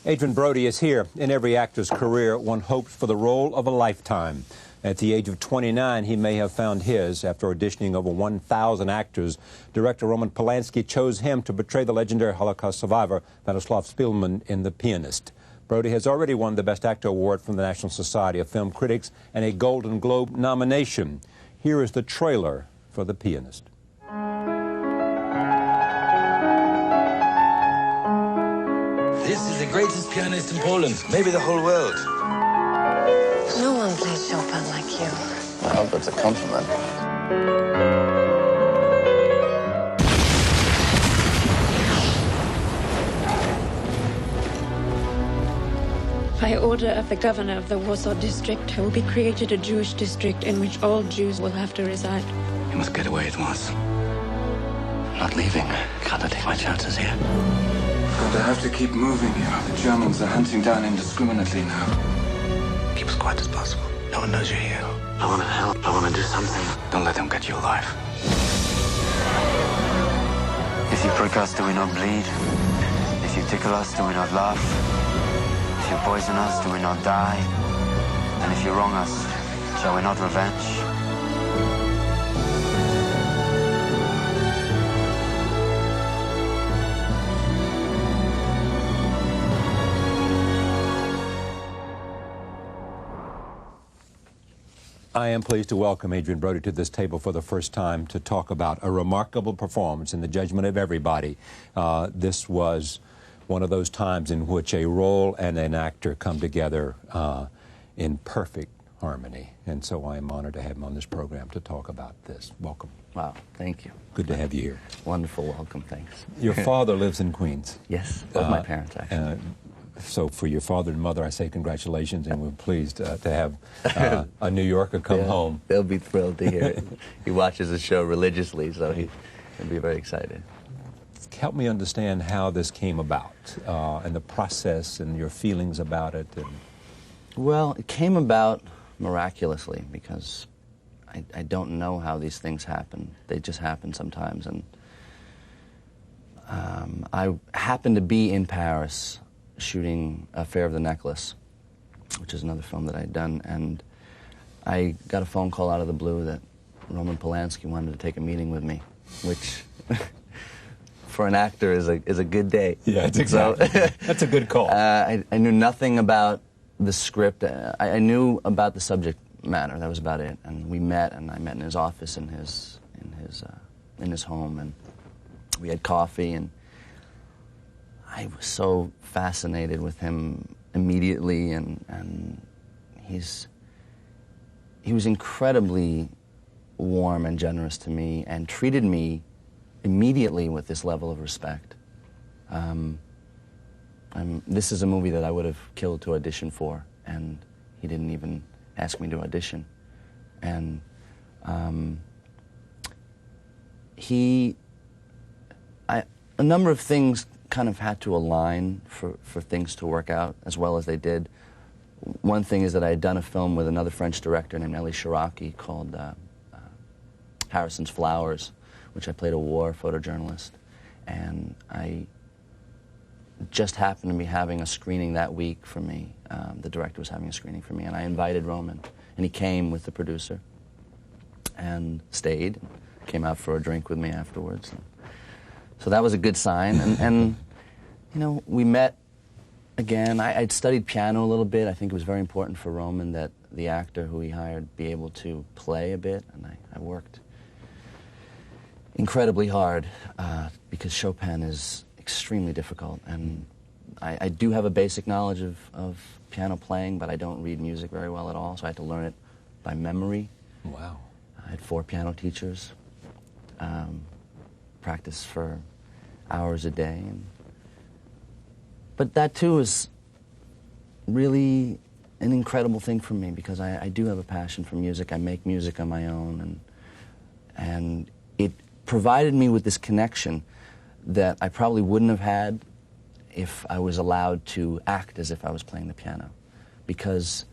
Adrien Brody is here. In every actor's career, one hopes for the role of a lifetime. At the age of 29, he may have found his. After auditioning over 1,000 actors, director Roman Polanski chose him to portray the legendary Holocaust survivor Vladislav Spielman in The Pianist. Brody has already won the Best Actor award from the National Society of Film Critics and a Golden Globe nomination. Here is the trailer for The Pianist. This is the greatest pianist in Poland, maybe the whole world. No one plays Chopin like you. I hope that's a compliment. By order of the governor of the Warsaw district, there will be created a Jewish district in which all Jews will have to reside. You must get away at once. I'm not leaving. Can't I take my chances here? But I have to keep moving, you know. The Germans are hunting down indiscriminately now. Keep as quiet as possible. No one knows you're here. I want to help. I want to do something. Don't let them get you alive. If you prick us, do we not bleed? If you tickle us, do we not laugh? If you poison us, do we not die? And if you wrong us, shall we not revenge? I am pleased to welcome Adrien Brody to this table for the first time to talk about a remarkable performance in the judgment of everybody. This was one of those times in which a role and an actor come together in perfect harmony. And so I am honored to have him on this program to talk about this. Welcome. Wow, thank you. Good to have you here. Wonderful welcome, thanks. Your father lives in Queens. Yes, both my parents, actually. So for your father and mother, I say congratulations, and we're pleased to have a New Yorker come home. They'll be thrilled to hear it. He watches the show religiously, so he'll be very excited. Help me understand how this came about, and the process, and your feelings about it. Well, it came about miraculously, because I don't know how these things happen. They just happen sometimes. And I happened to be in Paris shooting Affair of the Necklace, which is another film that I had done, and I got a phone call out of the blue that Roman Polanski wanted to take a meeting with me, which for an actor is a good day. Yeah, it's exactly. So, that's a good call. I knew nothing about the script. I knew about the subject matter. That was about it. And we met, and I met in his office in his home, and we had coffee, and I was so fascinated with him immediately, and he was incredibly warm and generous to me, and treated me immediately with this level of respect. This is a movie that I would have killed to audition for, and he didn't even ask me to audition. And a number of things kind of had to align for things to work out as well as they did. One thing is that I had done a film with another French director named Elie Chiraki called Harrison's Flowers, which I played a war photojournalist. And I just happened to be having a screening that week for me. The director was having a screening for me, and I invited Roman. And he came with the producer and stayed, came out for a drink with me afterwards. So that was a good sign, and you know, we met again. I'd studied piano a little bit. I think it was very important for Roman that the actor who he hired be able to play a bit, and I worked incredibly hard because Chopin is extremely difficult, and I do have a basic knowledge of piano playing, but I don't read music very well at all, so I had to learn it by memory. Wow. I had 4 piano teachers, practice for hours a day. But that, too, is really an incredible thing for me, because I do have a passion for music. I make music on my own, and it provided me with this connection that I probably wouldn't have had if I was allowed to act as if I was playing the piano. Because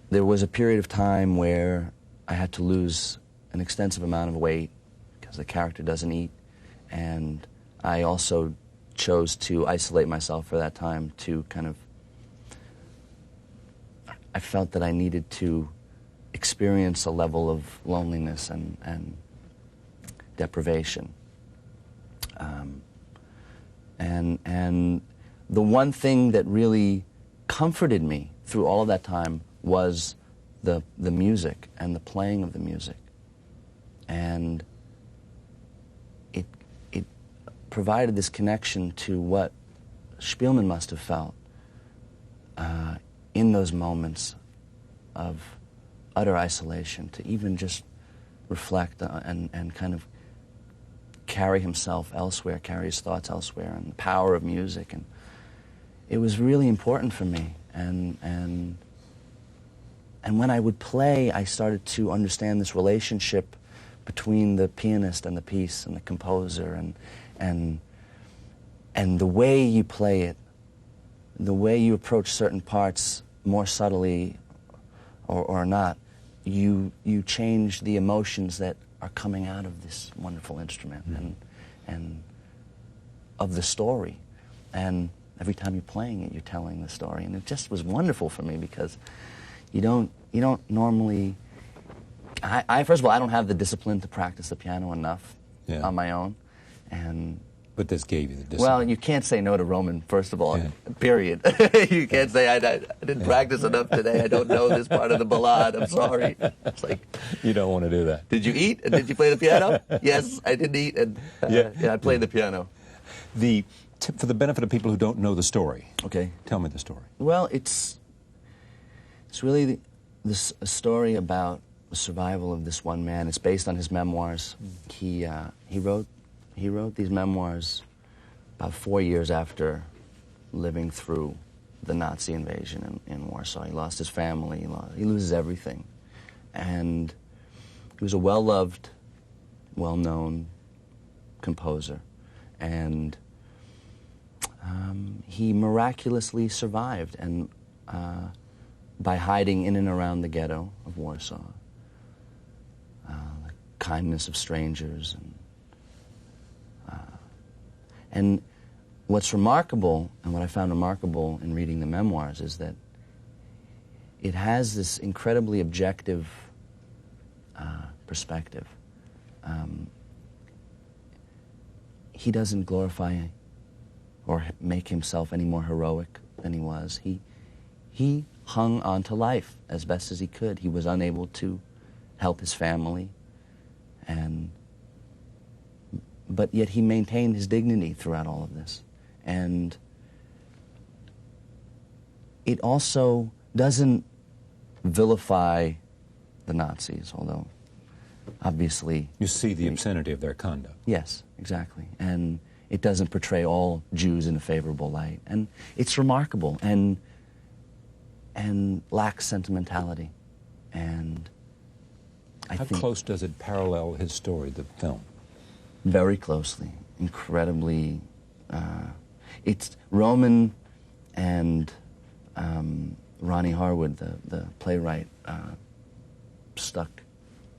there was a period of time where I had to lose an extensive amount of weight because the character doesn't eat, and I also chose to isolate myself for that time to kind of, I felt that I needed to experience a level of loneliness and deprivation. And the one thing that really comforted me through all of that time was the music and the playing of the music. And it provided this connection to what Spielman must have felt in those moments of utter isolation, to even just reflect and kind of carry himself elsewhere, carry his thoughts elsewhere, and the power of music. And it was really important for me. And when I would play, I started to understand this relationship between the pianist and the piece and the composer, and the way you play it, the way you approach certain parts more subtly or not, you change the emotions that are coming out of this wonderful instrument and of the story. And every time you're playing it, you're telling the story. And it just was wonderful for me, because you don't normally, first of all, I don't have the discipline to practice the piano enough on my own. But this gave you the discipline. Well, you can't say no to Roman, first of all, period. You can't say, I didn't practice enough today, I don't know this part of the ballade, I'm sorry. It's like, you don't want to do that. Did you eat? And did you play the piano? Yes, I did eat, and I played the piano. For the benefit of people who don't know the story, okay, tell me the story. Well, it's really a story about the survival of this one man. It's based on his memoirs. He wrote these memoirs about 4 years after living through the Nazi invasion in Warsaw. He lost his family, he loses everything. And he was a well-loved, well-known composer. And he miraculously survived, and by hiding in and around the ghetto of Warsaw, the kindness of strangers, and what's remarkable, and what I found remarkable in reading the memoirs, is that it has this incredibly objective perspective. He doesn't glorify or make himself any more heroic than he was. He hung on to life as best as he could. He was unable to help his family, but yet he maintained his dignity throughout all of this. And it also doesn't vilify the Nazis, although obviously... You see the obscenity of their conduct. Yes, exactly. And it doesn't portray all Jews in a favorable light. And it's remarkable and lacks sentimentality. And How close does it parallel his story, the film? Very closely, incredibly. It's Roman and Ronnie Harwood, the playwright, stuck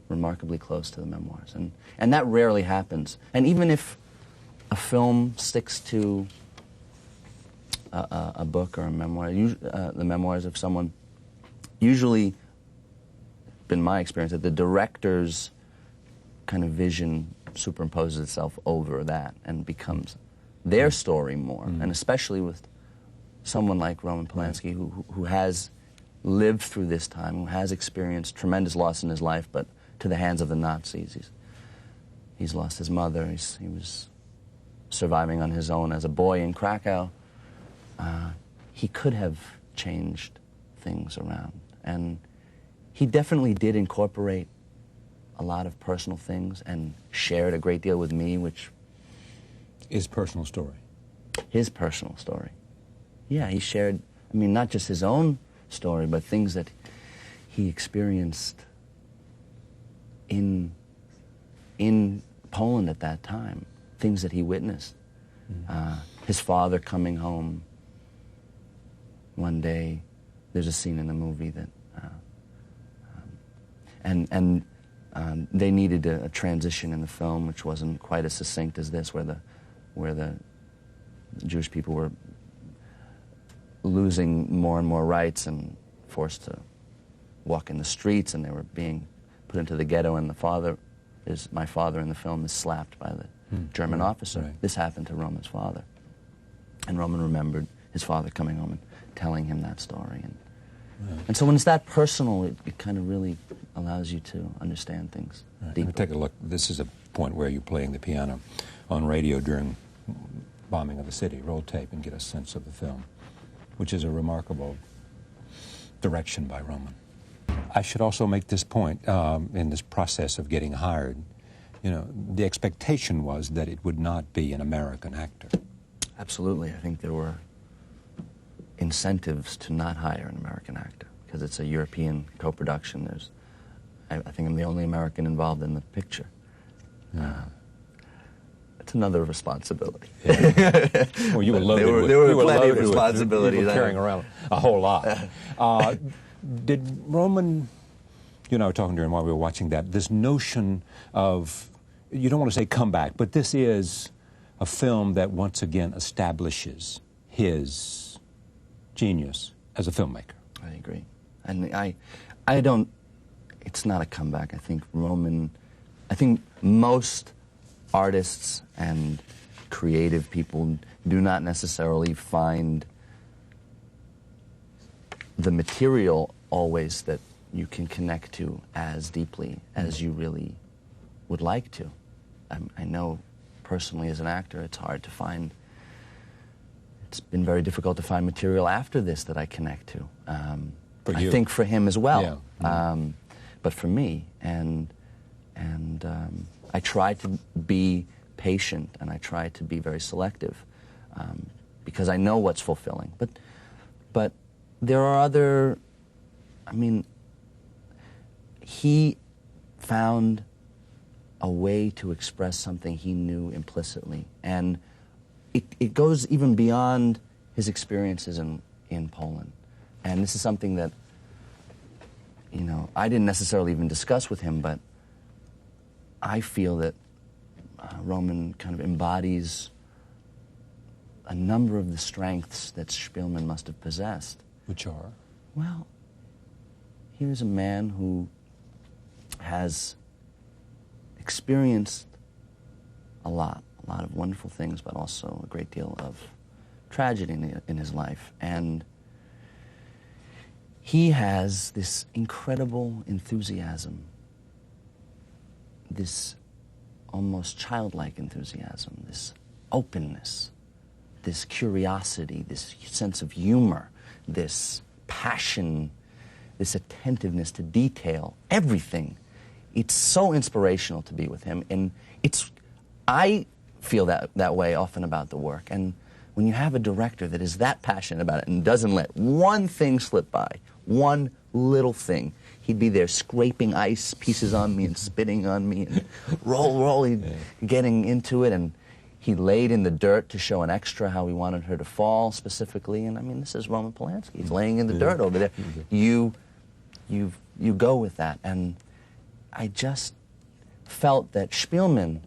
remarkably close to the memoirs, and that rarely happens. And even if a film sticks to a book or a memoir, the memoirs of someone, usually, been my experience, that the director's kind of vision superimposes itself over that and becomes their story more. And especially with someone like Roman Polanski, who has lived through this time, who has experienced tremendous loss in his life, but to the hands of the Nazis. He's lost his mother. He was surviving on his own as a boy in Krakow. He could have changed things around. And he definitely did incorporate a lot of personal things and shared a great deal with me, which... His personal story. His personal story. Yeah, he shared, I mean, not just his own story, but things that he experienced in Poland at that time, things that he witnessed. His father coming home one day. There's a scene in the movie that... they needed a transition in the film, which wasn't quite as succinct as this, where the Jewish people were losing more and more rights and forced to walk in the streets, and they were being put into the ghetto, and my father in the film is slapped by the German officer. Right. This happened to Roman's father. And Roman remembered his father coming home and telling him that story. And so when it's that personal, it kind of really allows you to understand things deeply. Take a look. This is a point where you're playing the piano on radio during bombing of the city. Roll tape and get a sense of the film, which is a remarkable direction by Roman. I should also make this point in this process of getting hired. You know, the expectation was that it would not be an American actor. Absolutely. I think there were incentives to not hire an American actor because it's a European co-production. I think I'm the only American involved in the picture. It's another responsibility. Yeah. Well, you were loaded. There were plenty loaded of responsibilities. You were carrying around a whole lot. Did Roman, you and I were talking during while we were watching that, this notion of, you don't want to say comeback, but this is a film that once again establishes his genius as a filmmaker. I agree. And I don't, it's not a comeback. I think most artists and creative people do not necessarily find the material always that you can connect to as deeply as you really would like to. I know personally as an actor it's hard to find, it's been very difficult to find material after this that I connect to. I think for him as well, yeah. But for me, and I try to be patient and I try to be very selective because I know what's fulfilling. But there are other, I mean, he found a way to express something he knew implicitly, and it goes even beyond his experiences in Poland. And this is something that, you know, I didn't necessarily even discuss with him, but I feel that Roman kind of embodies a number of the strengths that Spielman must have possessed. Which are? Well, here's a man who has experienced a lot of wonderful things, but also a great deal of tragedy in his life. And he has this incredible enthusiasm, this almost childlike enthusiasm, this openness, this curiosity, this sense of humor, this passion, this attentiveness to detail, everything. It's so inspirational to be with him, and I feel that way often about the work. And when you have a director that is that passionate about it and doesn't let one thing slip by, one little thing, he'd be there scraping ice pieces on me and spitting on me and roll, getting into it. And he laid in the dirt to show an extra how he wanted her to fall specifically. And I mean, this is Roman Polanski. He's laying in the dirt over there. You go with that. And I just felt that Spielman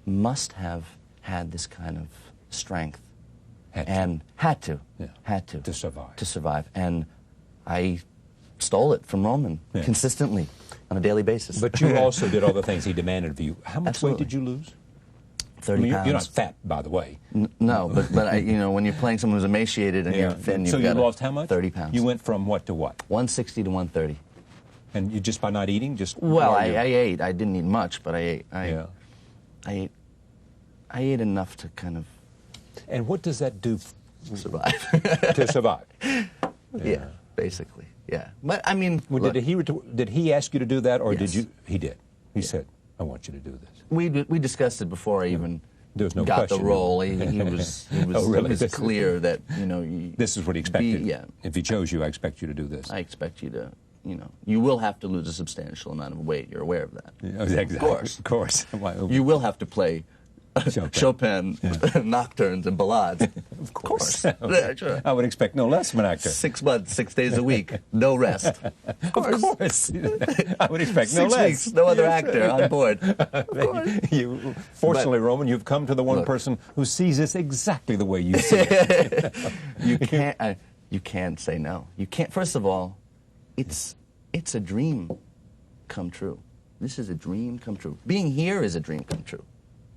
must have had this kind of strength had to survive. And I stole it from Roman consistently on a daily basis. But you also did all the things he demanded of you. How much weight did you lose? 30 pounds. You're not fat, by the way. No, but you know, when you're playing someone who's emaciated and you're thin, so you lost how much? 30 pounds. You went from what to what? 160 to 130. And you just by not eating, just well, I ate. I didn't eat much, but I ate. I ate enough to kind of. And what does that do? Survive. To survive. Yeah, basically. Yeah, but I mean, well, did he ask you to do that, or yes. did you? He did. He said, "I want you to do this." We discussed it before I even there was no got question. the role. He was Oh, really? It was clear that, you know, this is what he expected. Yeah. If he chose you, I expect you to do this. I expect you to, you know, you will have to lose a substantial amount of weight. You're aware of that. Yeah, exactly. Of course. Of course. You will have to play Chopin nocturnes and ballades. Of course. Yeah, sure. I would expect no less from an actor. 6 months, 6 days a week, no rest. Of course. I would expect no 6 less. weeks, no other actor on board. Fortunately, Roman, you've come to the one person who sees this exactly the way you see it. You can't say no. You can't. First of all, it's a dream come true. This is a dream come true. Being here is a dream come true,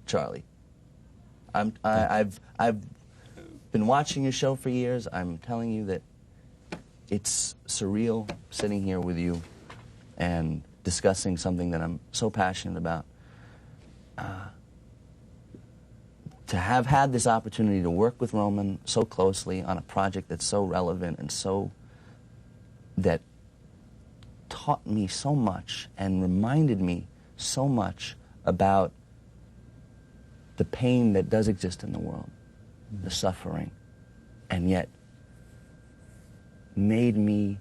Charlie. I've been watching your show for years. I'm telling you that it's surreal sitting here with you and discussing something that I'm so passionate about. To have had this opportunity to work with Roman so closely on a project that's so relevant and that taught me so much and reminded me so much about the pain that does exist in the world, the suffering, and yet made me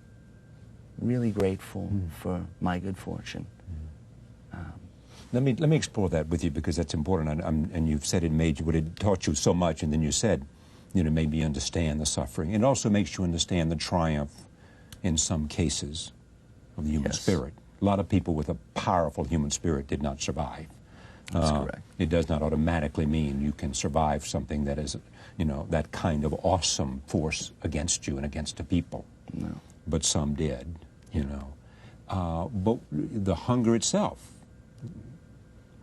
really grateful for my good fortune. Let me explore that with you, because that's important, and you've said it taught you so much, and then you said, made me understand the suffering. It also makes you understand the triumph, in some cases, of the human spirit. A lot of people with a powerful human spirit did not survive. That's correct. It does not automatically mean you can survive something that is, that kind of awesome force against you and against the people. No. But some did, But the hunger itself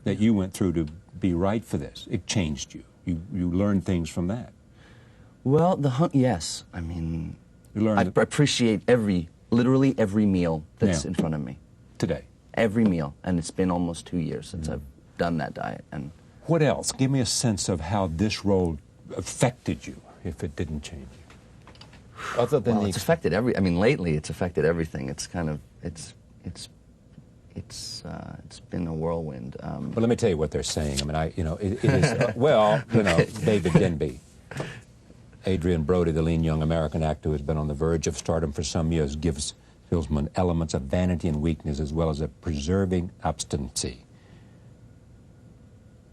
that you went through to be right for this, it changed you. You learned things from that. Well, yes. I mean, I appreciate literally every meal that's in front of me. Today? Every meal. And it's been almost 2 years since I've done that diet. And what else? Give me a sense of how this role affected you, if it didn't change you. Other than it's affected lately it's affected everything. It's kind of, it's been a whirlwind. But let me tell you what they're saying. I mean, it is, David Denby, Adrien Brody, the lean young American actor who has been on the verge of stardom for some years, gives Filsman elements of vanity and weakness as well as a preserving obstinacy.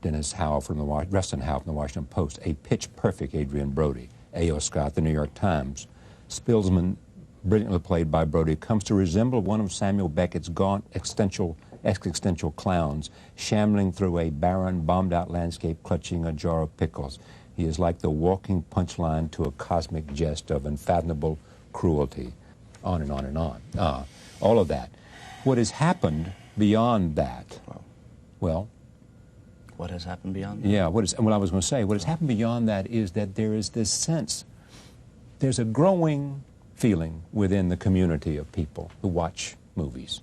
Rustin Howe from the Washington Post, a pitch-perfect Adrien Brody. A.O. Scott, the New York Times. Spilsman, brilliantly played by Brody, comes to resemble one of Samuel Beckett's gaunt existential clowns, shambling through a barren, bombed-out landscape, clutching a jar of pickles. He is like the walking punchline to a cosmic jest of unfathomable cruelty. On and on and on. All of that. What has happened beyond that? Well, what has happened beyond that? Yeah, what I was going to say, what has happened beyond that is that there is this sense, there's a growing feeling within the community of people who watch movies,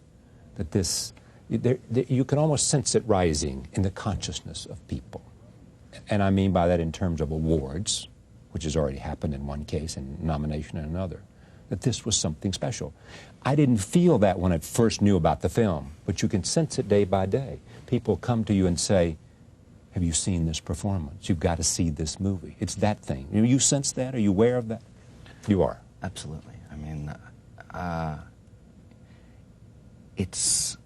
that you can almost sense it rising in the consciousness of people. And I mean by that in terms of awards, which has already happened in one case and nomination in another, that this was something special. I didn't feel that when I first knew about the film, but you can sense it day by day. People come to you and say, have you seen this performance? You've got to see this movie. It's that thing. You sense that? Are you aware of that? You are. Absolutely. I mean, it's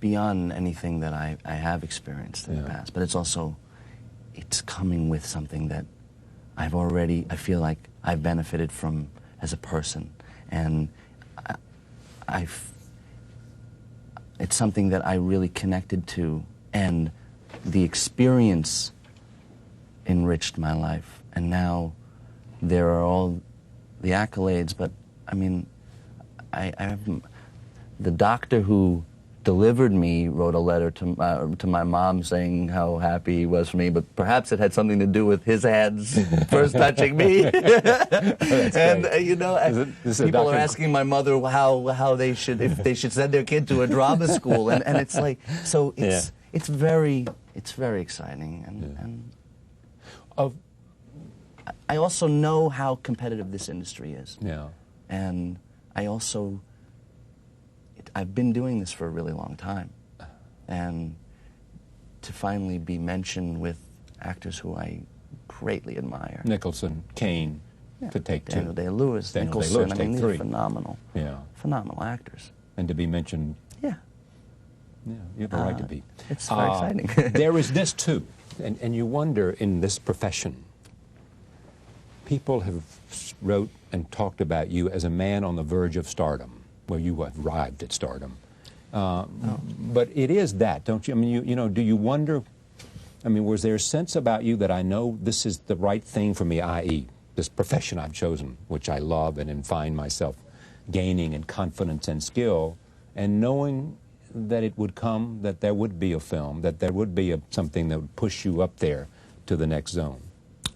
beyond anything that I have experienced in the past, but it's coming with something that I feel like I've benefited from as a person, and it's something that I really connected to, and the experience enriched my life, and now there are all the accolades, but I mean, the doctor who delivered me wrote a letter to my mom saying how happy he was for me, but perhaps it had something to do with his hands first touching me. And people are asking my mother how they should, if they should send their kid to a drama school, and it's like, so it's very exciting, and I also know how competitive this industry is. Yeah. And I've been doing this for a really long time, and to finally be mentioned with actors who I greatly admire. Nicholson, Caine, to take two. Daniel Day-Lewis, Nicholson, I mean, these are phenomenal, phenomenal actors. And to be mentioned, you have a right to be. It's very exciting. There is this, too. And you wonder, in this profession, people have wrote and talked about you as a man on the verge of stardom. Well, you have arrived at stardom. But it is that, don't you? I mean, you know, do you wonder, I mean, was there a sense about you that I know this is the right thing for me, i.e., this profession I've chosen, which I love and find myself gaining in confidence and skill, and knowing that it would come, that there would be a film, that there would be something that would push you up there to the next zone?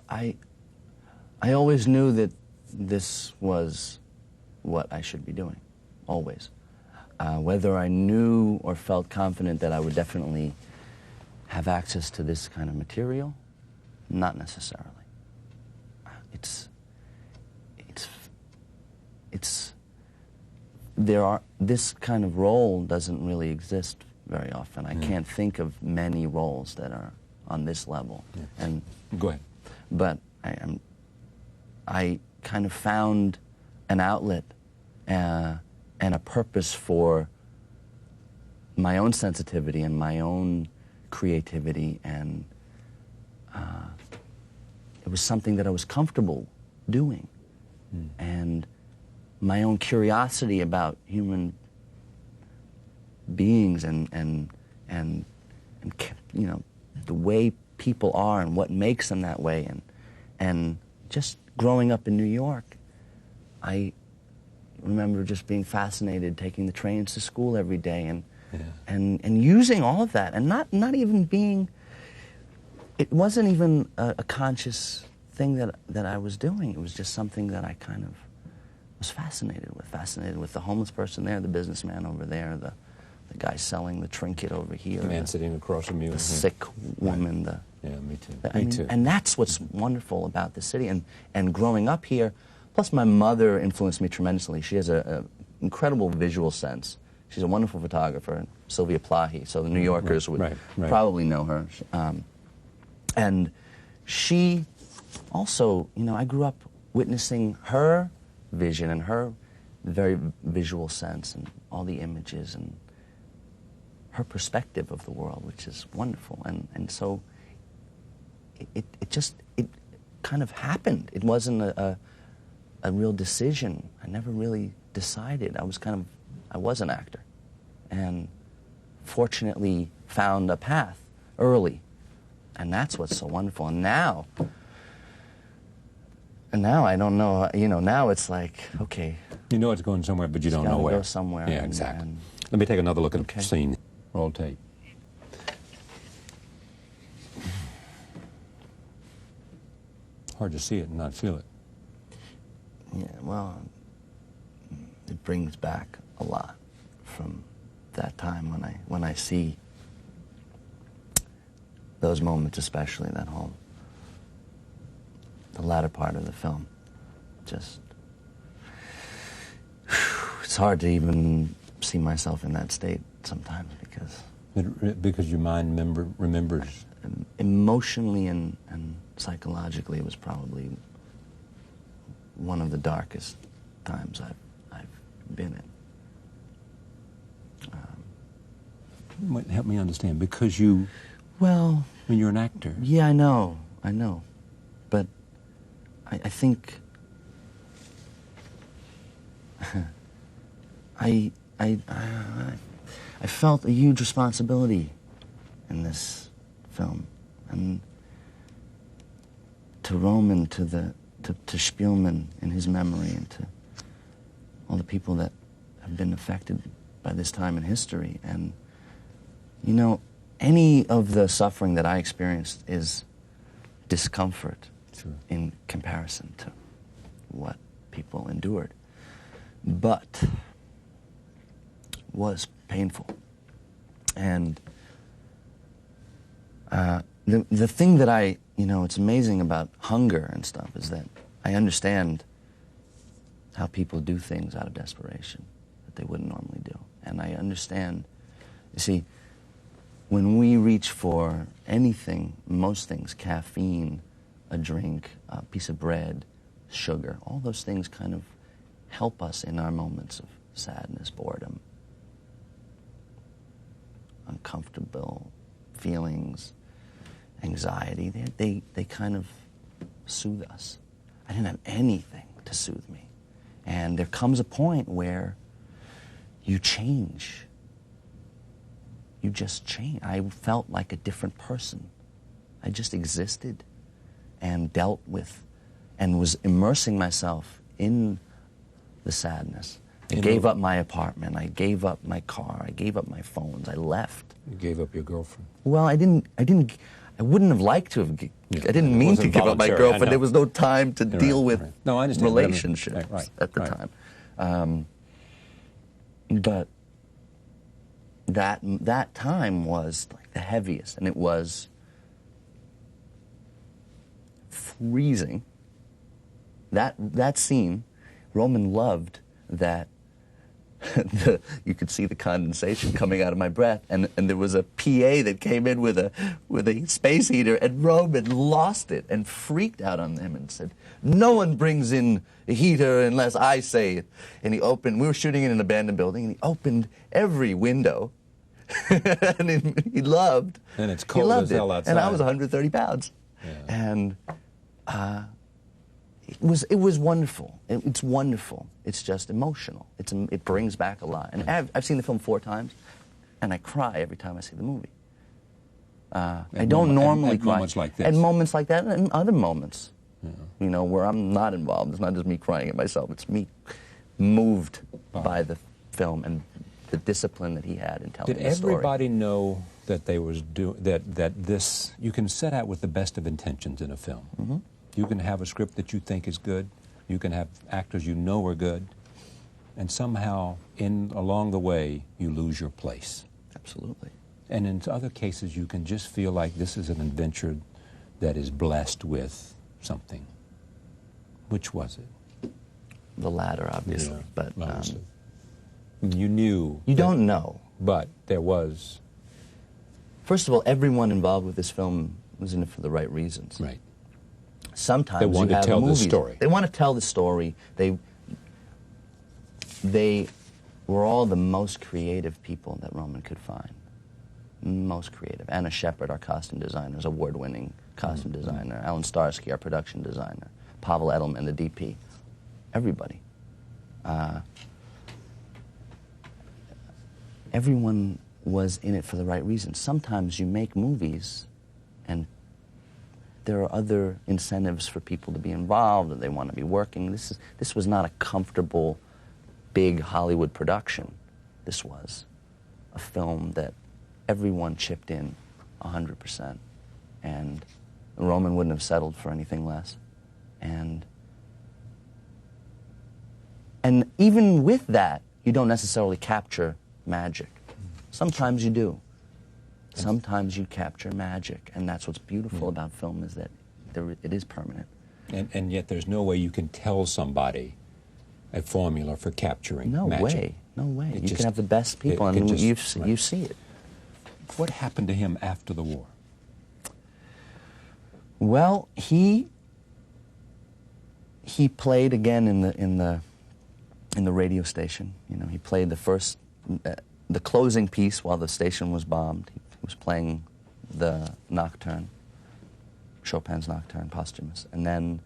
I always knew that this was what I should be doing, always. Whether I knew or felt confident that I would definitely have access to this kind of material, not necessarily. This kind of role doesn't really exist very often. I can't think of many roles that are on this level. Yeah. And go ahead. But I kind of found an outlet and a purpose for my own sensitivity and my own creativity, and it was something that I was comfortable doing. And my own curiosity about human beings and you know, the way people are and what makes them that way, and just growing up in New York, I remember just being fascinated, taking the trains to school every day, and using all of that, and not even being, it wasn't even a conscious thing that I was doing. It was just something that I kind of was fascinated with the homeless person there, the businessman over there, the guy selling the trinket over here, the man sitting across from you, the sick woman, right. Yeah, me too. Me too. And that's what's wonderful about the city, and growing up here. Plus, my mother influenced me tremendously. She has an incredible visual sense. She's a wonderful photographer, Sylvia Plahi, so the New Yorkers would probably know her. And she also, you know, I grew up witnessing her vision and her very visual sense and all the images and her perspective of the world, which is wonderful. And so it kind of happened. It wasn't a real decision. I never really decided. I was an actor, and fortunately found a path early, and that's what's so wonderful. And now I don't know. You know, now it's like, okay, you know it's going somewhere, but you don't know where. Go somewhere. Yeah, exactly. Let me take another look at the scene. Roll tape. Hard to see it and not feel it. Yeah, well, it brings back a lot from that time when I see those moments, especially that whole, the latter part of the film. Just, it's hard to even see myself in that state sometimes because your mind remembers. Emotionally and psychologically, it was probably one of the darkest times I've been in. Help me understand, because you. Well, when you're an actor. Yeah, I know, but I think I felt a huge responsibility in this film, and to Roman, to Spielman in his memory, and to all the people that have been affected by this time in history. And you know, any of the suffering that I experienced is discomfort in comparison to what people endured, but was painful. And the thing that it's amazing about hunger and stuff is that I understand how people do things out of desperation that they wouldn't normally do. And I understand, you see, when we reach for anything, most things, caffeine, a drink, a piece of bread, sugar, all those things kind of help us in our moments of sadness, boredom, uncomfortable feelings. anxiety. They kind of soothe us. I didn't have anything to soothe me. And there comes a point where you change. You just change. I felt like a different person. I just existed and dealt with and was immersing myself in the sadness. I gave up my apartment. I gave up my car. I gave up my phones. I left. You gave up your girlfriend. Well, I wouldn't have liked to have. I didn't mean to give up my girlfriend. There was no time to deal with No, I understand. relationships at the time. But that time was like the heaviest, and it was freezing. That scene, Roman loved that. You could see the condensation coming out of my breath, and there was a PA that came in with a space heater, and Roman lost it and freaked out on him and said, "No one brings in a heater unless I say it." And he opened. We were shooting in an abandoned building, and he opened every window, and he loved. And it's cold as hell outside. And I was 130 pounds, and. It was wonderful. It's wonderful. It's just emotional. It brings back a lot. And I've seen the film 4 times, and I cry every time I see the movie. I don't normally cry. At moments like this. At moments like that, and other moments, you know, where I'm not involved. It's not just me crying at myself. It's me moved by the film and the discipline that he had in telling the story. Did everybody know that that this? You can set out with the best of intentions in a film. Mm-hmm. You can have a script that you think is good. You can have actors you know are good. And somehow, along the way, you lose your place. Absolutely. And in other cases, you can just feel like this is an adventure that is blessed with something. Which was it? The latter, obviously. Yeah, but obviously. You knew. You don't know. But there was. First of all, everyone involved with this film was in it for the right reasons. Right. Sometimes they want to tell the story. They want to tell the story. They were all the most creative people that Roman could find. Most creative. Anna Shepard, our costume designer, is award-winning costume designer. Alan Starsky, our production designer. Pavel Edelman, the DP. Everybody. Everyone was in it for the right reasons. Sometimes you make movies and there are other incentives for people to be involved, and they want to be working. This was not a comfortable, big Hollywood production. This was a film that everyone chipped in 100%, and Roman wouldn't have settled for anything less. And even with that, you don't necessarily capture magic. Sometimes you do. Sometimes you capture magic, and that's what's beautiful about film, is that it is permanent. And yet there's no way you can tell somebody a formula for capturing magic. No way. You can have the best people, and you see it. What happened to him after the war? Well, he played again in the radio station. You know, he played the closing piece while the station was bombed. He was playing the Nocturne, Chopin's Nocturne, posthumous. And then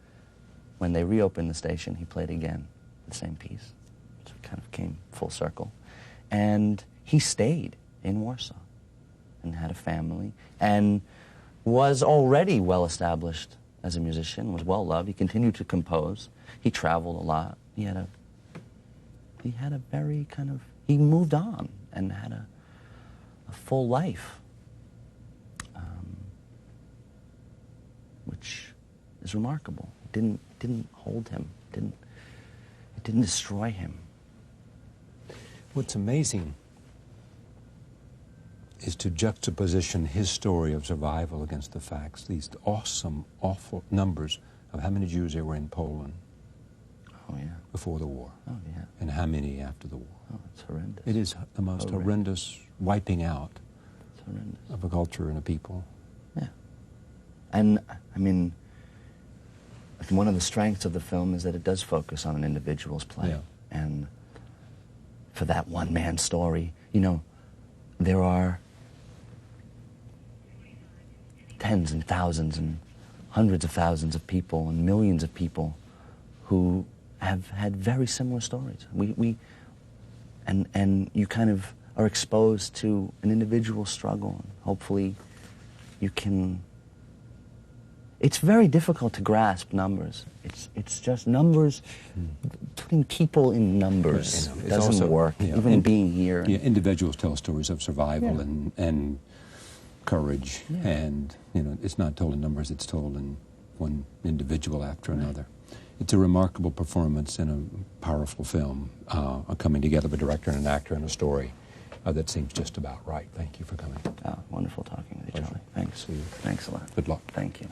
when they reopened the station, he played again the same piece. So it kind of came full circle. And he stayed in Warsaw and had a family and was already well established as a musician, was well loved. He continued to compose. He traveled a lot. He had a very kind of, he moved on and had a full life, which is remarkable. It didn't hold him. It didn't destroy him. What's amazing is to juxtaposition his story of survival against the facts, these awesome, awful numbers of how many Jews there were in Poland before the war. Oh, yeah. And how many after the war. Oh, it's horrendous. It is the most horrendous wiping out of a culture and a people. Yeah. And, I mean, one of the strengths of the film is that it does focus on an individual's play. Yeah. And for that one-man story, you know, there are tens and thousands and hundreds of thousands of people and millions of people who have had very similar stories. And you kind of are exposed to an individual struggle, and hopefully you can... It's very difficult to grasp numbers. It's just numbers, putting people in numbers doesn't also work, even being here. Yeah, individuals tell stories of survival and courage, and it's not told in numbers, it's told in one individual after another. It's a remarkable performance in a powerful film, a coming together of a director and an actor and a story that seems just about right. Thank you for coming. Wonderful talking with you, Charlie. Thanks. See you. Thanks a lot. Good luck. Thank you.